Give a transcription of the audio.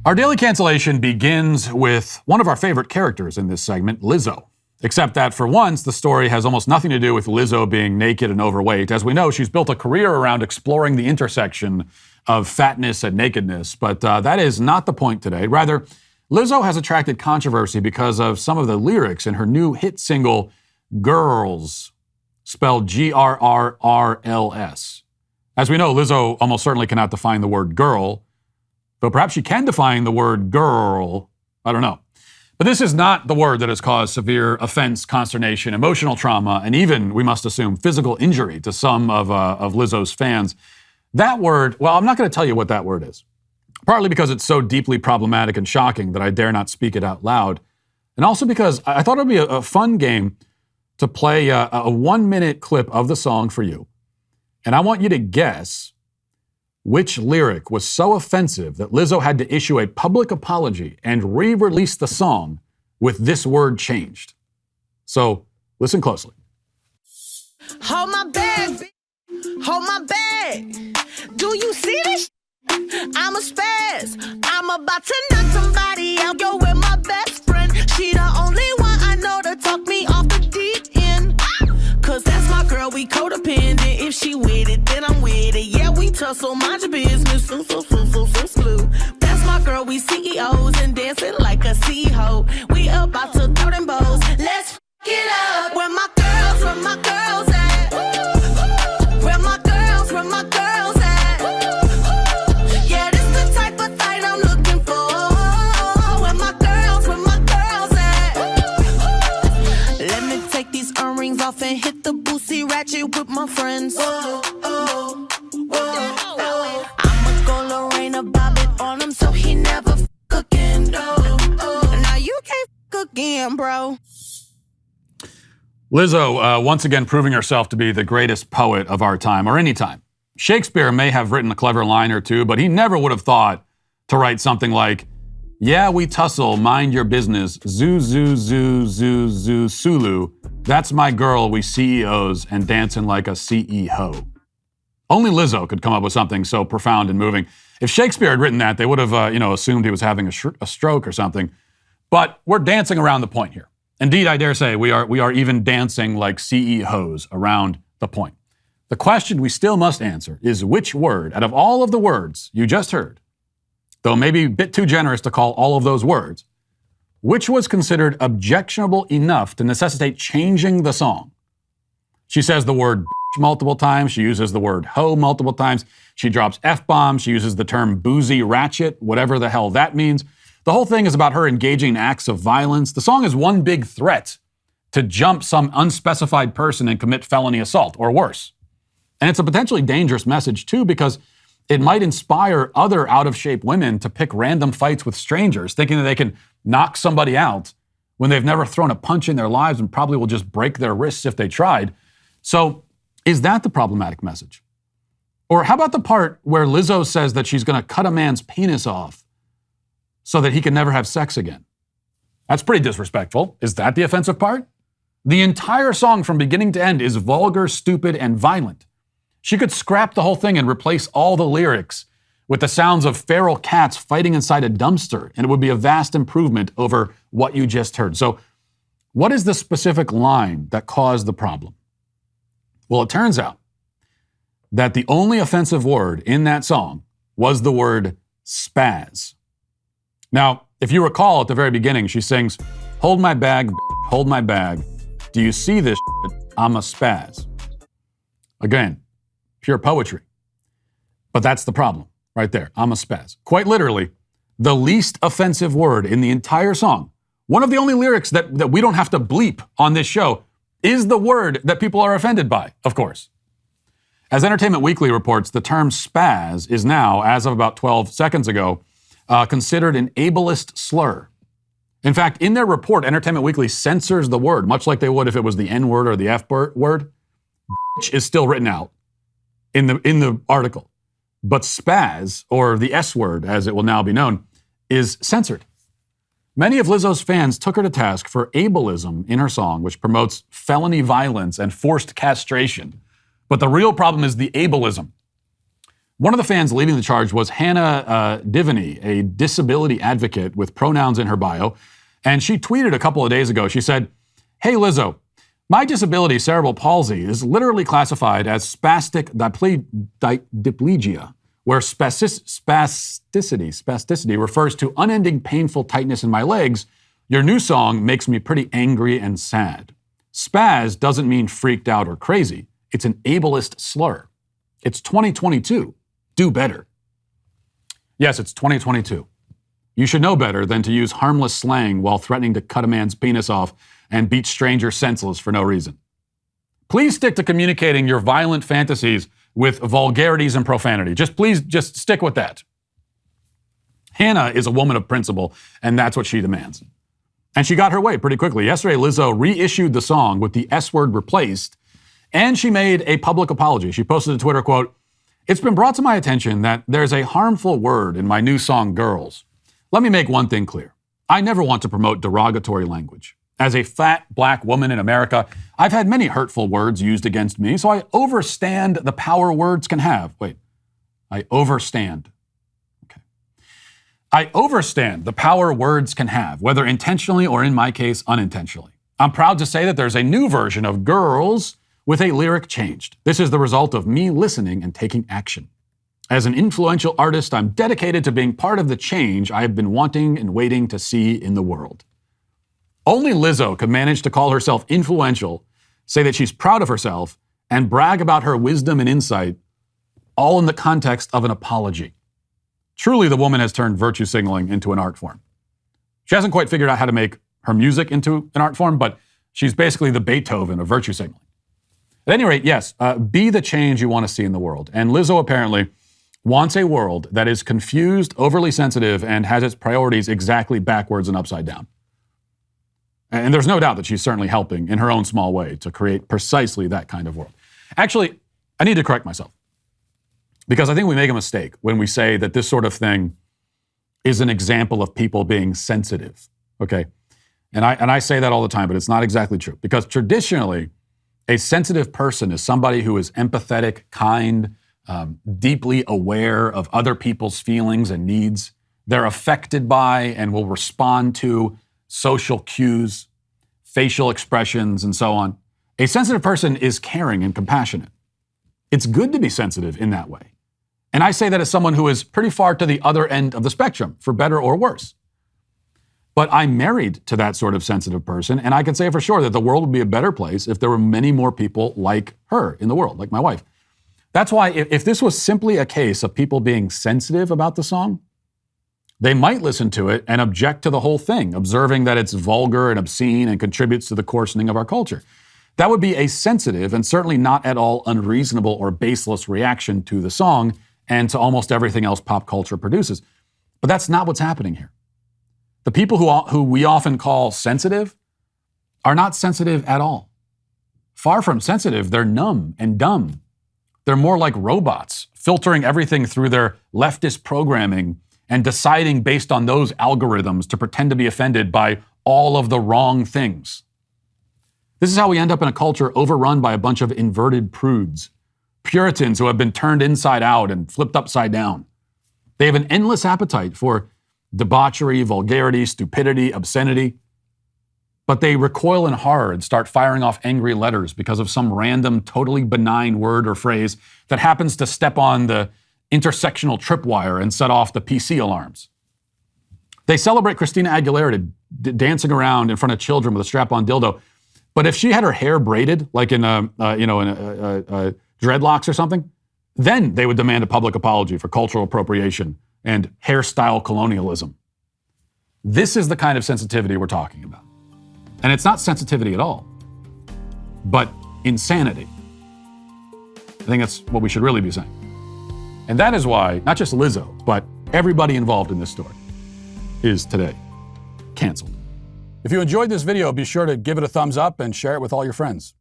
Our daily cancellation begins with one of our favorite characters in this segment, Lizzo. Except that for once, the story has almost nothing to do with Lizzo being naked and overweight. As we know, she's built a career around exploring the intersection of fatness and nakedness, but that is not the point today. Rather, Lizzo has attracted controversy because of some of the lyrics in her new hit single, Girls, spelled Grrrls. As we know, Lizzo almost certainly cannot define the word girl, but perhaps she can define the word girl. I don't know. But this is not the word that has caused severe offense, consternation, emotional trauma, and even, we must assume, physical injury to some of Lizzo's fans. That word, well, I'm not going to tell you what that word is. Partly because it's so deeply problematic and shocking that I dare not speak it out loud. And also because I thought it would be a fun game to play a 1-minute clip of the song for you. And I want you to guess which lyric was so offensive that Lizzo had to issue a public apology and re-release the song with this word changed. So listen closely. Hold my bag, hold my bag. Do you see this? I'm a spaz. I'm about to knock somebody out. Yo, with my best friend. She the only one I know to talk me off the deep end. Cause that's my girl, we codependent. If she with it, then I'm with it. Yeah, we tussle, mind your business. So slew. That's my girl, we CEOs and dancing like a C-ho. We about to throw them bows. Let's f*** it up. Where my girls at? Where my girls at? Yeah, this the type of fight I'm looking for. Where my girls at? Let me take these earrings off and hit the boosie ratchet with my friends. I'ma go Lorena Bobbitt on him so he never f*** again. Now you can't f*** again, bro. Lizzo, once again proving herself to be the greatest poet of our time, or any time. Shakespeare may have written a clever line or two, but he never would have thought to write something like, yeah, we tussle, mind your business, zoo, Sulu. That's my girl, we CEOs, and dancing like a CEO. Only Lizzo could come up with something so profound and moving. If Shakespeare had written that, they would have, assumed he was having a stroke or something. But we're dancing around the point here. Indeed, I dare say we are even dancing like CEOs around the point. The question we still must answer is which word, out of all of the words you just heard, though maybe a bit too generous to call all of those words, which was considered objectionable enough to necessitate changing the song? She says the word multiple times. She uses the word hoe multiple times. She drops F-bombs. She uses the term boozy ratchet, whatever the hell that means. The whole thing is about her engaging in acts of violence. The song is one big threat to jump some unspecified person and commit felony assault, or worse. And it's a potentially dangerous message, too, because it might inspire other out-of-shape women to pick random fights with strangers, thinking that they can knock somebody out when they've never thrown a punch in their lives and probably will just break their wrists if they tried. So is that the problematic message? Or how about the part where Lizzo says that she's going to cut a man's penis off so that he can never have sex again? That's pretty disrespectful. Is that the offensive part? The entire song from beginning to end is vulgar, stupid, and violent. She could scrap the whole thing and replace all the lyrics with the sounds of feral cats fighting inside a dumpster, and it would be a vast improvement over what you just heard. So what is the specific line that caused the problem? Well, it turns out that the only offensive word in that song was the word spaz. Now, if you recall at the very beginning, she sings, hold my bag, hold my bag. Do you see this shit? I'm a spaz. Again, pure poetry. But that's the problem right there. I'm a spaz. Quite literally, the least offensive word in the entire song, one of the only lyrics that we don't have to bleep on this show, is the word that people are offended by, of course. As Entertainment Weekly reports, the term spaz is now, as of about 12 seconds ago, considered an ableist slur. In fact, in their report, Entertainment Weekly censors the word, much like they would if it was the N-word or the F-word. Bitch is still written out in the article. But spaz, or the S-word, as it will now be known, is censored. Many of Lizzo's fans took her to task for ableism in her song, which promotes felony violence and forced castration. But the real problem is the ableism. One of the fans leading the charge was Hannah Divany, a disability advocate with pronouns in her bio. And she tweeted a couple of days ago, she said, "Hey Lizzo, my disability, cerebral palsy, is literally classified as spastic diplegia, where spasticity refers to unending painful tightness in my legs. Your new song makes me pretty angry and sad. Spaz doesn't mean freaked out or crazy. It's an ableist slur. It's 2022. Do better." Yes, it's 2022. You should know better than to use harmless slang while threatening to cut a man's penis off and beat strangers senseless for no reason. Please stick to communicating your violent fantasies with vulgarities and profanity. Please stick with that. Hannah is a woman of principle, and that's what she demands. And she got her way pretty quickly. Yesterday, Lizzo reissued the song with the S word replaced, and she made a public apology. She posted a Twitter quote, "It's been brought to my attention that there's a harmful word in my new song, Girls. Let me make one thing clear. I never want to promote derogatory language. As a fat black woman in America, I've had many hurtful words used against me, so I overstand the power words can have." I overstand the power words can have, whether intentionally or, in my case, unintentionally. I'm proud to say that there's a new version of Girls with a lyric changed. This is the result of me listening and taking action. As an influential artist, I'm dedicated to being part of the change I have been wanting and waiting to see in the world. Only Lizzo could manage to call herself influential, say that she's proud of herself, and brag about her wisdom and insight, all in the context of an apology. Truly, the woman has turned virtue signaling into an art form. She hasn't quite figured out how to make her music into an art form, but she's basically the Beethoven of virtue signaling. At any rate, yes, be the change you want to see in the world. And Lizzo apparently wants a world that is confused, overly sensitive, and has its priorities exactly backwards and upside down. And there's no doubt that she's certainly helping in her own small way to create precisely that kind of world. Actually, I need to correct myself, because I think we make a mistake when we say that this sort of thing is an example of people being sensitive, okay? And I say that all the time, but it's not exactly true, because traditionally, a sensitive person is somebody who is empathetic, kind, deeply aware of other people's feelings and needs. They're affected by and will respond to social cues, facial expressions, and so on. A sensitive person is caring and compassionate. It's good to be sensitive in that way. And I say that as someone who is pretty far to the other end of the spectrum, for better or worse. But I'm married to that sort of sensitive person, and I can say for sure that the world would be a better place if there were many more people like her in the world, like my wife. That's why if this was simply a case of people being sensitive about the song, they might listen to it and object to the whole thing, observing that it's vulgar and obscene and contributes to the coarsening of our culture. That would be a sensitive and certainly not at all unreasonable or baseless reaction to the song and to almost everything else pop culture produces. But that's not what's happening here. The people who we often call sensitive are not sensitive at all. Far from sensitive, they're numb and dumb. They're more like robots, filtering everything through their leftist programming and deciding based on those algorithms to pretend to be offended by all of the wrong things. This is how we end up in a culture overrun by a bunch of inverted prudes, Puritans who have been turned inside out and flipped upside down. They have an endless appetite for debauchery, vulgarity, stupidity, obscenity, but they recoil in horror and start firing off angry letters because of some random, totally benign word or phrase that happens to step on the intersectional tripwire and set off the PC alarms. They celebrate Christina Aguilera dancing around in front of children with a strap-on dildo, but if she had her hair braided, like in dreadlocks or something, then they would demand a public apology for cultural appropriation and hairstyle colonialism. This is the kind of sensitivity we're talking about. And it's not sensitivity at all, but insanity. I think that's what we should really be saying. And that is why, not just Lizzo, but everybody involved in this story is today canceled. If you enjoyed this video, be sure to give it a thumbs up and share it with all your friends.